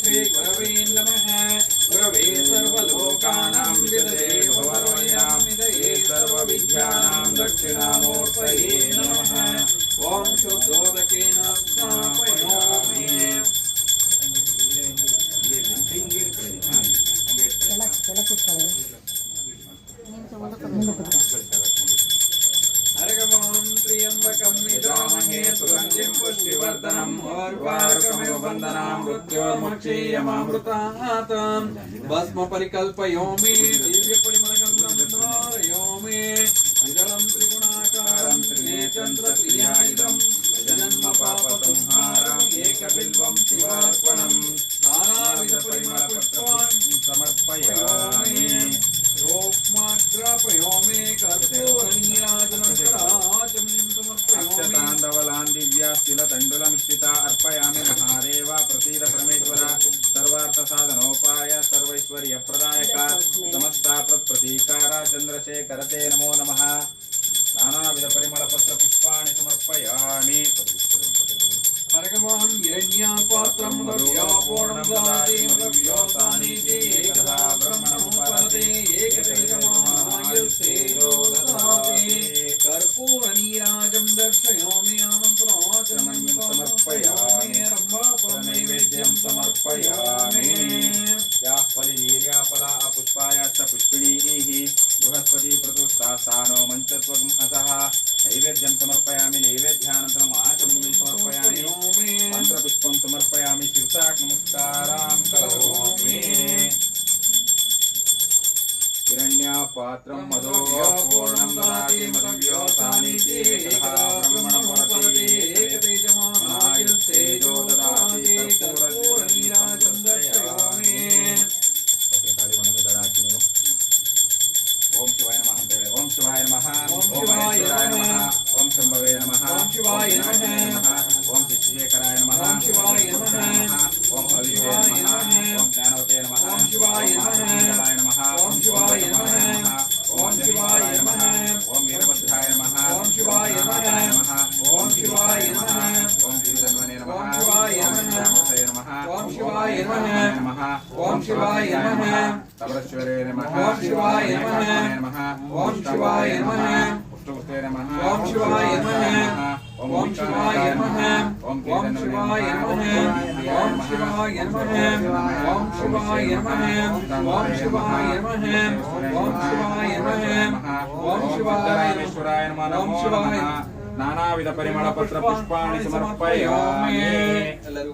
श्री गुरवे नमः। गुरवे सर्वलोकानां विदये भवरोयामिदये सर्वविद्यानां दक्षिणामूर्तये नमः। ओम शुद्धोदकेन स्नापयामि। अर्घमं त्र्यंबकं यजामहे सुगन्धिं पुष्टिवर्धनम् उर्वारुकमिव बन्धनान् मृत्योर्मुक्षीयमामृतात्। भस्म परिकल्पयामि दिव्यपरिमलगन्धं धारयामि। विरलं त्रिगुणाकारं त्रिनेत्रं जन्म पापसंहारम् एकबिल्वं शिवार्पणम् नानाविधपरिमलपुष्पाणि समर्पयामि। रोपमाग्रापयामि कर्पूरनीराजनं कराचमनीं समर्पयामि। अक्षताण्डवलान् दिव्यास्तिलतण्डुलमिश्रिता अर्पयामि। महादेव प्रसीद परमेश्वर सर्वार्थसाधनोपाय सर्वैश्वर्यप्रदायक समस्ताप्रतीकार चन्द्रशेखर ते नमो नमः। नानाविधपरिमलपत्रपुष्पाणि समर्पयामि। अर्घमं हिरण्यापात्रं द्रव्यापूर्णं ददाति द्रव्योतानीति एकदा ब्रह्मणमुपरते एकदैकमायुस्तेजो ददाति। कर्पूरनीराजं दर्शयामि आमन्त्रणाचमनीं समर्पयामि। रम्भापुरनैवेद्यं समर्पयामि। या फलिनीर्याफला पुष्पायाश्च पुष्पिणीः बृहस्पति प्रतुष्टास्थानो मञ्चत्वम् असः नैवेद्यं समर्पयामि। नैवेद्यानन्तरम् आचमनीं समर्पयामि। मंत्रपुष्पं समर्पयामि। शीर्षाक् नमस्कारां करोमि। हिरण्यापात्रं मदोपूर्णं ददाति मदव्योतानीति एकदा ब्रह्मणमुपरते एकतेजमानायुस्तेजो ददाति। कर्पूरनीराजं दर्शयामि। ओम शिवाय नमः। ओम शिवाय नमः। ओम शिवाय नमः। ओम शंभवे नमः। ओम शिवाय नमः। ओम शिवशेखराय नमः। ओम शिवाय नमः। ओम अविषाय नमः। ओम ज्ञानवते नमः। ओम शिवाय नमः। नमः। ओम शिवाय नमः। ओम शिवाय नमः। ओम वीरभद्राय नमः। ओम शिवाय नमः। ओम शिवाय नमः। ओम गिरिधन्वने नमः। ओम शिवाय नमः। नमः। ओम शिवाय नमः। ओम शिवाय नमः। तपश्वरे नमः। ओम शिवाय नमः। ओम शिवाय नमः। पुष्टपुष्टे नमः। ओम शिवाय नमः। ओम शिवाय नमः। ओम शिवाय नमः। ओम शिवाय नमः। ओम शिवाय नमः। ओम शिवाय नमः। ओम शिवाय नमः। ओम शिवाय नमः। ओम शिवाय नानाविध परिमल पत्र पुष्पाणि समर्पयामि। ಎಲ್ಲರಿಗೂ